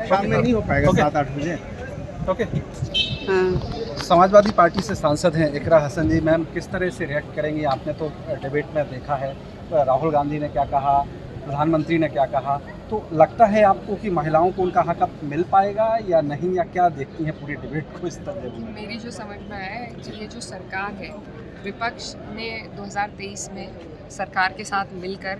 शाम में नहीं हो पाएगा, ओके। 7-8 बजे। ओके। हाँ। समाजवादी पार्टी से सांसद हैं इकरा हसन जी, मैम किस तरह से रिएक्ट करेंगी? आपने तो डिबेट में देखा है राहुल गांधी ने क्या कहा, प्रधानमंत्री ने क्या कहा, तो लगता है आपको कि महिलाओं को उनका हक अब मिल पाएगा या नहीं, या क्या देखती हैं पूरी डिबेट को इस तरह में? मेरी जो समझ में आया है कि ये जो सरकार है, विपक्ष ने 2023 में सरकार के साथ मिलकर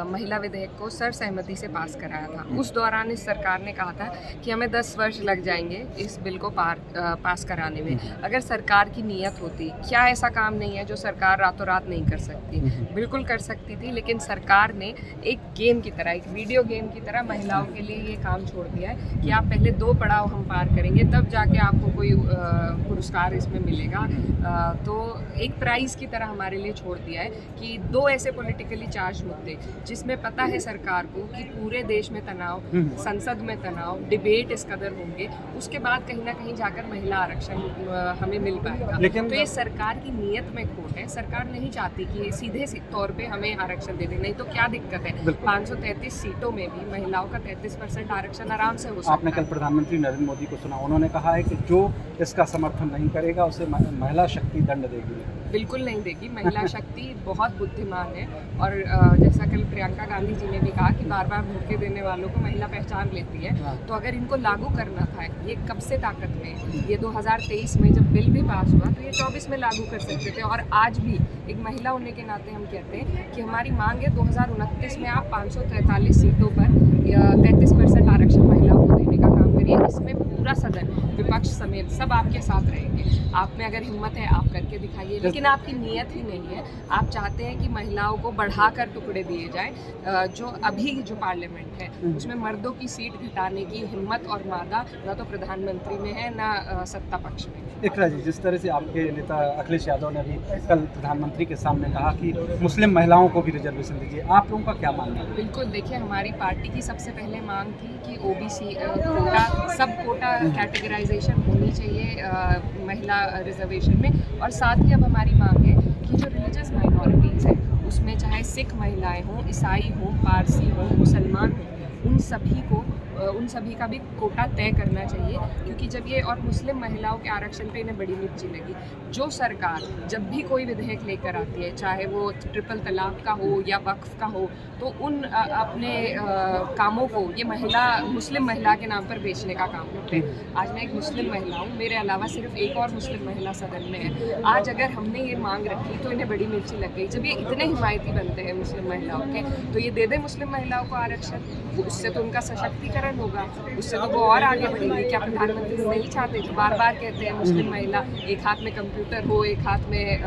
महिला विधेयक को सर्वसहमति से पास कराया था। उस दौरान इस सरकार ने कहा था कि हमें 10 वर्ष लग जाएंगे इस बिल को पास कराने में। अगर सरकार की नीयत होती, क्या ऐसा काम नहीं है जो सरकार रातों रात नहीं कर सकती? बिल्कुल कर सकती थी, लेकिन सरकार ने एक गेम की तरह, एक वीडियो गेम की तरह महिलाओं के लिए ये काम छोड़ दिया है कि आप पहले 2 पड़ाव हम पार करेंगे, तब जाके आपको कोई पुरस्कार इसमें मिलेगा। तो एक प्राइज़ की तरह हमारे लिए छोड़ दिया है कि 2 ऐसे पॉलिटिकली चार्ज मुद्दे जिसमें पता है सरकार को कि पूरे देश में तनाव, संसद में तनाव, डिबेट इस कदर होंगे, उसके बाद कहीं ना कहीं जाकर महिला आरक्षण हमें मिल पाएगा। लेकिन तो ये सरकार की नीयत में खोट है। सरकार नहीं चाहती कि सीधे तौर पे हमें आरक्षण दे दें, नहीं तो क्या दिक्कत है? 533 सीटों में भी महिलाओं का 33% आरक्षण आराम से हो सकता है। आपने कल प्रधानमंत्री नरेंद्र मोदी को सुना, उन्होंने कहा है कि जो इसका समर्थन नहीं करेगा उसे महिला शक्ति दंड देगी। बिल्कुल नहीं देगी। महिला शक्ति बहुत बुद्धिमान है और जैसा कल प्रियंका गांधी जी ने भी कहा कि बार बार धोखे देने वालों को महिला पहचान लेती है। तो अगर इनको लागू करना था, ये कब से ताकत में है? ये 2023 में जब बिल भी पास हुआ तो ये 24 में लागू कर सकते थे। और आज भी एक महिला होने के नाते हम कहते हैं कि हमारी मांग है 2029 में आप 543 सीटों पर 33% आरक्षण महिलाओं को देने का काम करिए। इसमें पूरा सदन, विपक्ष समेत सब आपके साथ रहेंगे। आप में अगर हिम्मत है आप करके दिखाइए, लेकिन आपकी नीयत ही नहीं है। आप चाहते हैं कि महिलाओं को बढ़ाकर टुकड़े दिए जाए। जो अभी जो पार्लियामेंट है उसमें मर्दों की सीट घटाने की हिम्मत और मादा ना तो प्रधानमंत्री में है ना सत्ता पक्ष में। इकरा जी, जिस तरह से आपके नेता अखिलेश यादव ने भी कल प्रधानमंत्री के सामने कहा कि मुस्लिम महिलाओं को भी रिजर्वेशन दीजिए, आप लोगों का क्या मानना है? बिल्कुल, देखिए हमारी पार्टी की सबसे पहले मांग थी कि ओबीसी कोटा, सब कोटा कैटेगराइजेशन होनी चाहिए महिला रिजर्वेशन में। और साथ ही अब हमारी मांग है कि जो रिलीजियस माइनॉरिटीज़ हैं उसमें चाहे सिख महिलाएं हों, ईसाई हों, पारसी हों, मुसलमान हों, उन सभी का भी कोटा तय करना चाहिए। क्योंकि जब ये और मुस्लिम महिलाओं के आरक्षण पे इन्हें बड़ी मिर्ची लगी। जो सरकार जब भी कोई विधेयक लेकर आती है, चाहे वो ट्रिपल तलाक का हो या वक्फ का हो, तो उन अपने कामों को ये मुस्लिम महिला के नाम पर बेचने का काम करते हैं। आज मैं एक मुस्लिम महिला हूँ, मेरे अलावा सिर्फ एक और मुस्लिम महिला सदन में है। आज अगर हमने ये मांग रखी तो इन्हें बड़ी मिर्ची लग गई। जब ये इतने हिमायती बनते हैं मुस्लिम महिलाओं के, तो ये दे दे मुस्लिम महिलाओं को आरक्षण, उससे तो उनका सशक्तिकरण होगा, उससे तो वो और आगे बढ़ेंगे। क्या प्रधानमंत्री नहीं चाहते जो बार बार कहते हैं मुस्लिम महिला, एक हाथ में कंप्यूटर हो, एक हाथ में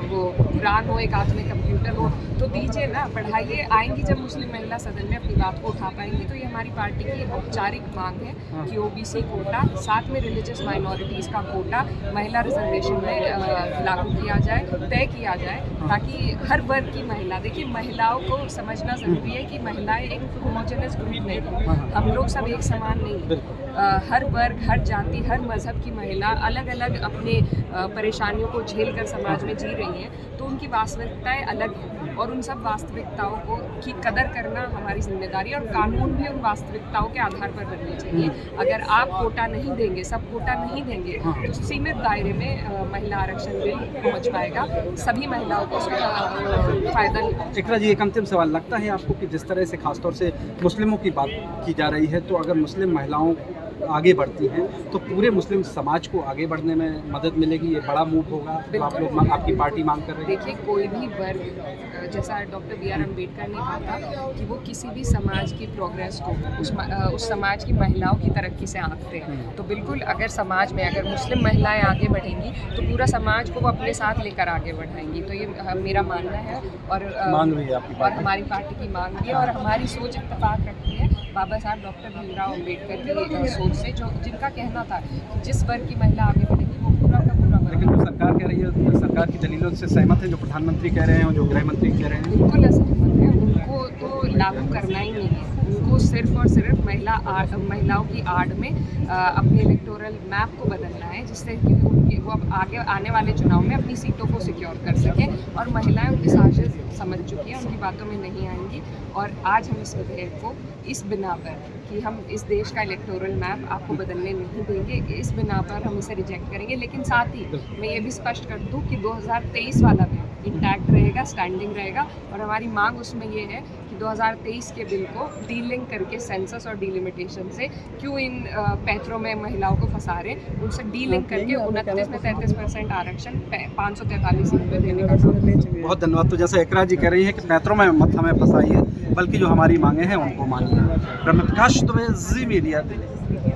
वो कुरान हो, एक हाथ में कंप्यूटर हो, तो दीजिए ना, बढ़ाइए। आएंगी जब मुस्लिम महिला सदन में अपनी बात को उठा पाएंगी। तो ये हमारी पार्टी की औपचारिक मांग है कि ओबीसी कोटा, साथ में रिलीजियस माइनॉरिटीज़ का कोटा महिला रिजर्वेशन में लागू किया जाए, तय किया जाए, ताकि हर वर्ग की महिला, देखिए महिलाओं को समझना ज़रूरी है कि महिलाएं एक होमोजेनस ग्रुप नहीं है। हम लोग सब एक समान नहीं है। हर वर्ग, हर जाति, हर मज़हब की महिला अलग अलग अपने परेशानियों को झेल कर समाज में जी रही हैं। तो उनकी वास्तविकताएं अलग हैं और उन सब वास्तविकताओं की कदर करना हमारी जिम्मेदारी है। और कानून भी उन वास्तविकताओं के आधार पर बनने चाहिए। अगर आप कोटा नहीं देंगे, सब कोटा नहीं देंगे, तो सीमित दायरे में महिला आरक्षण बिल पहुँच पाएगा, सभी महिलाओं को उसका फ़ायदा नहीं। इकरा जी, एक अंतिम सवाल, लगता है आपको कि जिस तरह से खासतौर से मुस्लिमों की बात की जा रही है, तो अगर मुस्लिम महिलाओं आगे बढ़ती हैं तो पूरे मुस्लिम समाज को आगे बढ़ने में मदद मिलेगी? ये बड़ा मूव होगा तो आप लोग, आपकी पार्टी मांग कर रही है? देखिए, कोई भी वर्ग, जैसा डॉक्टर BR अम्बेडकर ने कहा था कि वो किसी भी समाज की प्रोग्रेस को उस समाज की महिलाओं की तरक्की से आंकते हैं। तो बिल्कुल, अगर समाज में अगर मुस्लिम महिलाएं आगे बढ़ेंगी तो पूरा समाज को वो अपने साथ लेकर आगे बढ़ाएंगी। तो ये मेरा मानना है और मांग रही है आपकी पार्टी? हमारी पार्टी की मांग भी है और हमारी सोच इत्तेफाक रखती है बाबा साहब डॉक्टर भीमराव अम्बेडकर की सोच से, जिनका कहना था कि जिस वर्ग की महिला आगे बढ़ेगी वो पूरा का पूरा वर्ग। लेकिन जो सरकार कह रही है, सरकार की दलीलों से सहमत है जो प्रधानमंत्री कह रहे हैं और जो गृह मंत्री कह रहे हैं? बिल्कुल असहमत है। उनको तो लागू करना ही नहीं है। उनको सिर्फ और सिर्फ महिलाओं की आड़ में अपने इलेक्टोरल मैप को बदलना है, जिससे कि वो अब आगे आने वाले चुनाव में अपनी सीटों को सिक्योर कर सकें। और महिलाएं उनकी साजिश समझ चुकी हैं, उनकी बातों में नहीं आएंगी। और आज हम इस विधेयक को इस बिना पर कि हम इस देश का इलेक्टोरल मैप आपको बदलने नहीं देंगे, इस बिना पर हम इसे रिजेक्ट करेंगे। लेकिन साथ ही मैं ये भी स्पष्ट कर दूं कि 2023 वाला बिल इंटैक्ट रहेगा, स्टैंडिंग रहेगा। और हमारी मांग उसमें ये है कि 2023 के बिल को डीलिंक करके सेंसस और डिलिमिटेशन से क्यों इन पैतरों में महिलाओं को फंसा रहे, उनसे डीलिंक करके 29 में 33% आरक्षण 543 सीट पे देने का काम। बहुत धन्यवाद। तो जैसे इकरा जी कह रही हैं कि पैतरों में मत हमें फंसाइए, बल्कि जो हमारी मांगे हैं उनको मानिए। ब्रह्म प्रकाश दुबे, जी मीडिया, दिल्ली।